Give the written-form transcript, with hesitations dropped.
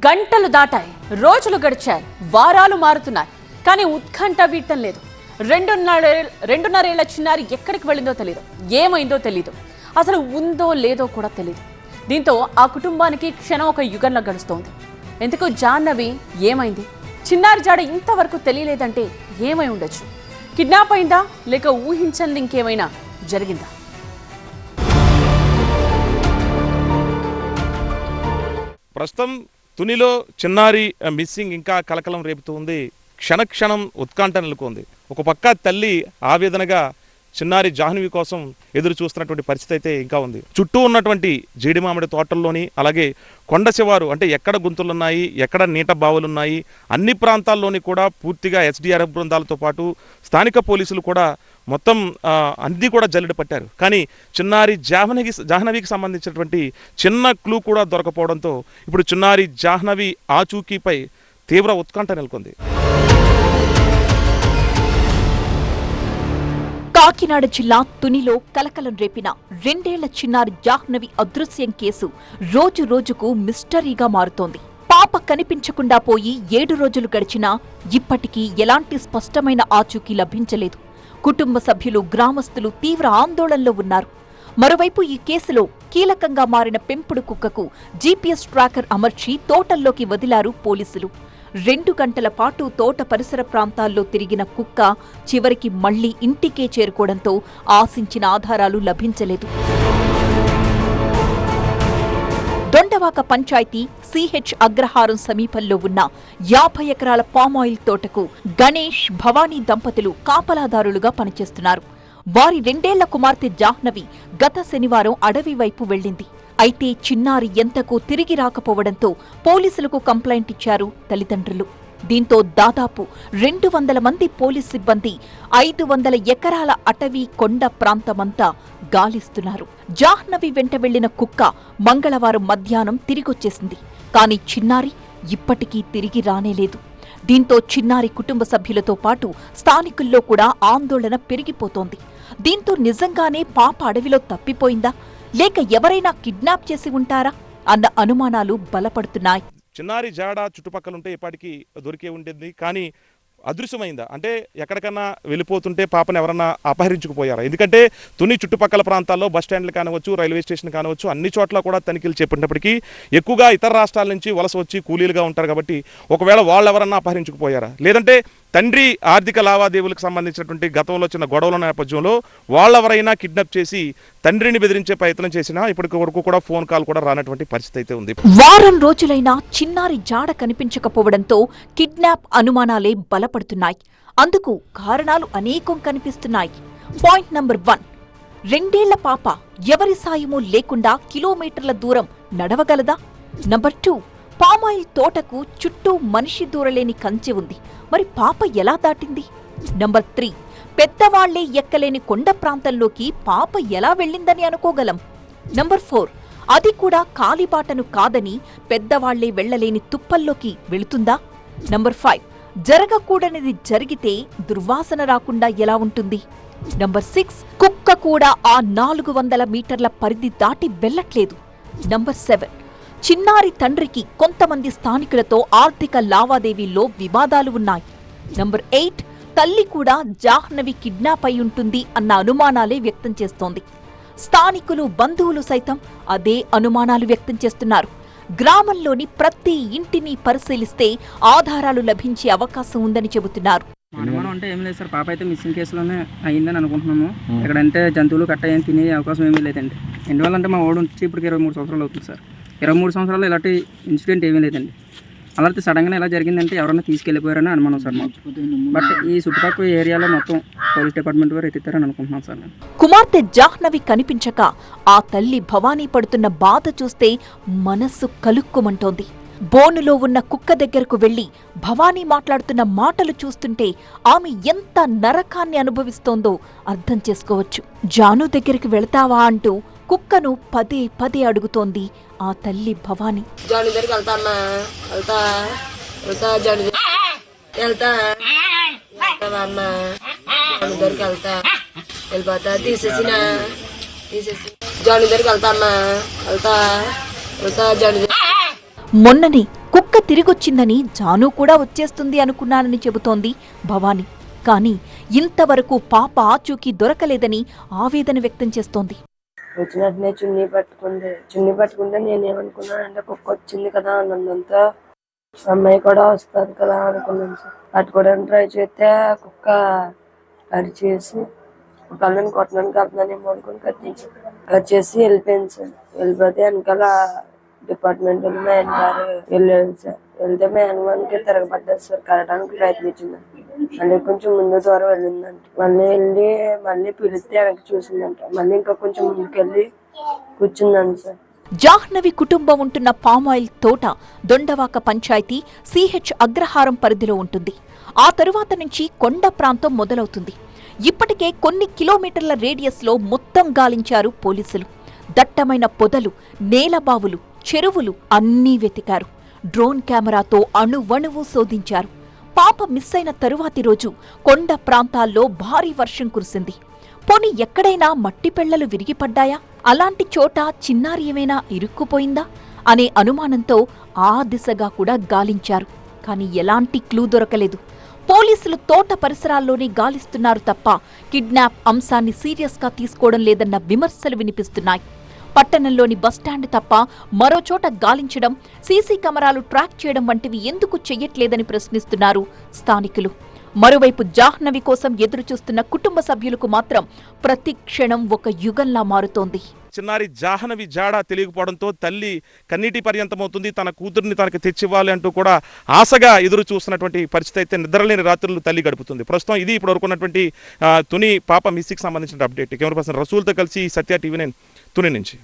గంటలు దాటాయి, రోజులు గడిచాయి, వారాలు మారుతున్నాయి. కానీ ఉత్కంఠ వీడటం లేదు. రెండున్నరేళ్ల చిన్నారి ఎక్కడికి వెళ్ళిందో తెలియదు, ఏమైందో తెలియదు, అసలు ఉందో లేదో కూడా తెలియదు. దీంతో ఆ కుటుంబానికి క్షణం ఒక యుగంలా గడుస్తోంది. ఎందుకు జాహ్నవి ఏమైంది? చిన్నారి జాడ ఇంతవరకు తెలియలేదంటే ఏమై ఉండొచ్చు? కిడ్నాప్ అయిందా, లేక ఊహించంది ఇంకేమైనా జరిగిందా? ప్రస్తుతం తునిలో చిన్నారి మిస్సింగ్ ఇంకా కలకలం రేపుతూ ఉంది. క్షణక్షణం ఉత్కంఠ నెలకొంది. ఒక పక్క తల్లి ఆవేదనగా చిన్నారి జాహ్నవి కోసం ఎదురు చూస్తున్నటువంటి పరిస్థితి అయితే ఇంకా ఉంది. చుట్టూ ఉన్నటువంటి జీడి మామిడి తోటల్లోని, అలాగే కొండ శివారు అంటే ఎక్కడ గుంతలున్నాయి, ఎక్కడ నీట బావులున్నాయి, అన్ని ప్రాంతాల్లోని కూడా పూర్తిగా ఎస్డీఆర్ఎఫ్ బృందాలతో పాటు స్థానిక పోలీసులు కూడా మొత్తం అన్నీ కూడా జల్లెడ పట్టారు. కానీ చిన్నారి జాహ్నవికి సంబంధించినటువంటి చిన్న క్లూ కూడా దొరకపోవడంతో ఇప్పుడు చిన్నారి జాహ్నవి ఆచూకీపై తీవ్ర ఉత్కంఠ నెలకొంది. కాకినాడ జిల్లా తునిలో కలకలం రేపిన 2 ఏళ్ల చిన్నారి జాహ్నవి అదృశ్యం కేసు రోజు రోజుకు మిస్టరీగా మారుతోంది. పాప కనిపించకుండా పోయి 7 రోజులు గడిచినా ఇప్పటికీ ఎలాంటి స్పష్టమైన ఆచూకీ లభించలేదు. కుటుంబ సభ్యులు, గ్రామస్తులు తీవ్ర ఆందోళనలో ఉన్నారు. మరోవైపు ఈ కేసులో కీలకంగా మారిన పెంపుడు కుక్కకు జీపీఎస్ ట్రాకర్ అమర్చి తోటల్లోకి వదిలారు పోలీసులు. 2 గంటల పాటు తోట పరిసర ప్రాంతాల్లో తిరిగిన కుక్క చివరికి మళ్లీ ఇంటికే చేరుకోవడంతో ఆశించిన ఆధారాలు లభించలేదు. దొండవాక పంచాయతీ సిహెచ్ అగ్రహారం సమీపంలో ఉన్న 50 ఎకరాల పామాయిల్ తోటకు గణేష్, భవానీ దంపతులు కాపలాదారులుగా పనిచేస్తున్నారు. వారి 2 ఏళ్ల కుమార్తె జాహ్నవి గత శనివారం అడవి వైపు వెళ్లింది. అయితే చిన్నారి ఎంతకు తిరిగి రాకపోవడంతో పోలీసులకు కంప్లైంట్ ఇచ్చారు తల్లిదండ్రులు. దీంతో దాదాపు 200 మంది పోలీస్ సిబ్బంది 500 ఎకరాల అటవీ కొండ ప్రాంతమంతా గాలిస్తున్నారు. జాహ్నవి వెంట వెళ్లిన కుక్క మంగళవారం మధ్యాహ్నం తిరిగొచ్చేసింది. కానీ చిన్నారి ఇప్పటికీ తిరిగి రానేలేదు. దీంతో చిన్నారి కుటుంబ సభ్యులతో పాటు స్థానికుల్లో కూడా ఆందోళన పెరిగిపోతోంది. దీంతో నిజంగానే పాప అడవిలో తప్పిపోయిందా, లేక ఎవరైనా కిడ్నాప్ చేసి ఉంటారా అన్న అనుమానాలు బలపడుతున్నాయి. చిన్నారి జాడ చుట్టుపక్కలుంటే ఇప్పటికీ దొరికే ఉంటుంది. కానీ అదృశ్యమైందా అంటే ఎక్కడికన్నా వెళ్ళిపోతుంటే పాపను ఎవరన్నా అపహరించుకుపోయారా? ఎందుకంటే తుని చుట్టుపక్కల ప్రాంతాల్లో బస్ స్టాండ్లు కానివచ్చు, రైల్వే స్టేషన్ కానివచ్చు, అన్ని చోట్ల కూడా తనిఖీలు చేపట్టినప్పటికీ ఎక్కువగా ఇతర రాష్ట్రాల నుంచి వలస వచ్చి కూలీలుగా ఉంటారు. కాబట్టి ఒకవేళ వాళ్ళు ఎవరన్నా అపహరించుకుపోయారా, లేదంటే తండ్రి ఆర్థిక లావాదేవీలకు సంబంధించినటువంటి గతంలో చిన్న గొడవల నేపథ్యంలో వాళ్ళెవరైనా కిడ్నాప్ చేసి తండ్రిని బెదిరించే ప్రయత్నం చేసినా ఇప్పటి వరకు కూడా ఫోన్ కాల్ కూడా రానటువంటి పరిస్థితి అయితే ఉంది. వారం రోజులైనా చిన్నారి జాడ కనిపించకపోవడంతో కిడ్నాప్ అనుమానాలే బలపడుతున్నాయి. అందుకు కారణాలు అనేకం కనిపిస్తున్నాయి. పాయింట్ నంబర్ 1, 2 ఏళ్ల పాప ఎవరి సాయమూ లేకుండా కిలోమీటర్ల దూరం నడవగలదా? నంబర్ 2, పామాయిల్ తోటకు చుట్టూ మనిషి దూరలేని కంచె ఉంది. మరి పాప ఎలా దాటింది? నంబర్ 3, పెద్దవాళ్లే ఎక్కలేని కొండ ప్రాంతంలోకి పాప ఎలా వెళ్ళిందని అనుకోగలం. నంబర్ 4, అది కూడా కాలిబాటను కాదని పెద్దవాళ్లే వెళ్లలేని తుప్పల్లోకి వెళుతుందా? నంబర్ 5, జరగకూడనిది జరిగితే దుర్వాసన రాకుండా ఎలా ఉంటుంది? నంబర్ 6, కుక్క కూడా ఆ 400 మీటర్ల పరిధి దాటి వెళ్లట్లేదు. నంబర్ 7, చిన్నారి తండ్రికి కొంతమంది స్థానికులతో ఆర్థిక లావాదేవీల్లో వివాదాలు ఉన్నాయి. నంబర్ 8, తల్లి కూడా జాహ్నవి కిడ్నాప్ అయి ఉంటుంది అన్న అనుమానాలే వ్యక్తం చేస్తోంది. స్థానికులు, బంధువులు సైతం అదే అనుమానాలు వ్యక్తం చేస్తున్నారు. గ్రామంలోని ప్రతి ఇంటిని పరిశీలిస్తే ఆధారాలు లభించే అవకాశం ఉందని చెబుతున్నారు. అనుమానం అంటే ఏం లేదు సార్, పాప అయితే మిస్సింగ్ కేసులోనే అయ్యిందని అనుకుంటున్నాము. ఎక్కడంటే జంతువులు కట్ట ఏం తినే అవకాశం ఏమీ లేదండి. ఎందువల్లంటే మా ఓడు వచ్చి ఇప్పటికి 23 సంవత్సరాలు అవుతుంది సార్. 23 సంవత్సరాలు ఇలాంటి ఇన్సిడెంట్ ఏమీ లేదండి. అలాంటి సడన్గా ఎలా జరిగిందంటే ఎవరైనా తీసుకెళ్ళిపోయారని అనుమానం సార్ మాకు. బట్ ఈ చుట్టుపక్కల ఏరియాలో మొత్తం పోలీస్ డిపార్ట్మెంట్ వారు ఎత్తిస్తారని అనుకుంటున్నాం సార్. కుమార్తె జాహ్నవి కనిపించక ఆ తల్లి భవానీ పడుతున్న బాధ చూస్తే మనస్సు కలుక్కుమంటోంది. బోనులో ఉన్న కుక్క దగ్గరకు వెళ్లి భవానీ మాట్లాడుతున్న మాటలు చూస్తుంటే ఆమె ఎంత నరకాన్ని అనుభవిస్తోందో అర్థం చేసుకోవచ్చు. జాను దగ్గరికి వెళతావా అంటూ కుక్కను పదే పదే అడుగుతోంది ఆ తల్లి భవానీ. మొన్ననే కుక్క అక్క తిరిగొచ్చిందని జాను కూడా వచ్చేస్తుంది అనుకున్నానని చెబుతోంది భవానీ. కానీ ఇంతవరకు పాప ఆచూకీ దొరకలేదని ఆవేదన వ్యక్తం చేస్తోంది. వచ్చినట్టునే చున్నీ పట్టుకుంటే నేనేమనుకున్నానంటే కుక్క వచ్చింది కదా అన్నంతా అమ్మాయి కూడా వస్తుంది కదా అనుకున్నాను సార్. పట్టుకోవడానికి ట్రై చేస్తే కుక్క అరిచేసి కళ్ళని కొట్టడానికి వెళ్తున్నానేమో అనుకుని కట్ చేసి వెళ్ళిపోయింది సార్. వెళ్ళిపోతే వెనకాల డిపార్ట్మెంట్ మేన్ గారు వెళ్ళాడు సార్. వెళ్తే మేన్ వానికి తిరగబడ్డారు సార్. కట్టడానికి ప్రయత్నించిందంట. మళ్ళీ కొంచెం ముందు దూరం వెళ్ళిందంట. మళ్ళీ పిలిస్తే వెనక్కి చూసిందంట. మళ్ళీ ఇంకా కొంచెం ముందుకెళ్ళి కూర్చుందంట సార్. జాహ్నవి కుటుంబం ఉంటున్న పామాయిల్ తోట దొండవాక పంచాయతీ సిహెచ్ అగ్రహారం పరిధిలో ఉంటుంది. ఆ తరువాత నుంచి కొండ ప్రాంతం మొదలవుతుంది. ఇప్పటికే కొన్ని కిలోమీటర్ల రేడియస్లో మొత్తం గాలించారు పోలీసులు. దట్టమైన పొదలు, నేలబావులు, చెరువులు అన్నీ వెతికారు. డ్రోన్ కెమెరాతో అణువణువు శోధించారు. పాప మిస్ అయిన తరువాతి రోజు కొండ ప్రాంతాల్లో భారీ వర్షం కురిసింది. పోనీ ఎక్కడైనా మట్టి పెళ్లలు విరిగిపడ్డాయా? అలాంటి చోట చిన్నారి ఏమైనా ఇరుక్కుపోయిందా అనే అనుమానంతో ఆ దిశగా కూడా గాలించారు. కానీ ఎలాంటి క్లూ దొరకలేదు. పోలీసులు తోట పరిసరాల్లోనే గాలిస్తున్నారు తప్ప కిడ్నాప్ అంశాన్ని సీరియస్గా తీసుకోవడం లేదన్న విమర్శలు వినిపిస్తున్నాయి. పట్టణంలోని బస్టాండ్ తప్ప మరోచోట గాలించడం, సీసీ కెమెరాలు ట్రాక్ చేయడం వంటివి ఎందుకు చెయ్యట్లేదని ప్రశ్నిస్తున్నారు స్థానికులు. మరోవైపు జాహ్నవి కోసం ఎదురుచూస్తున్న కుటుంబ సభ్యులకు మాత్రం ప్రతి క్షణం ఒక యుగంలా మారుతోంది. చిన్నారి జాహ్నవి జాడ తెలియకపోవడంతో తల్లి కన్నీటి పర్యంతమవుతుంది. తన కూతుర్ని తనకి తెచ్చివ్వాలి అంటూ కూడా ఆశగా ఎదురు చూస్తున్నటువంటి పరిస్థితి అయితే నిద్రలేని రాత్రులు తల్లి గడుపుతుంది. ప్రస్తుతం ఇది ఇప్పుడు వరకు ఉన్నటువంటి తుని పాప మిస్సింగ్కి సంబంధించిన అప్డేట్. కెమెరా పర్సన్ రసూల్తో కలిసి సత్య టీవీ 9 తుని నుంచి.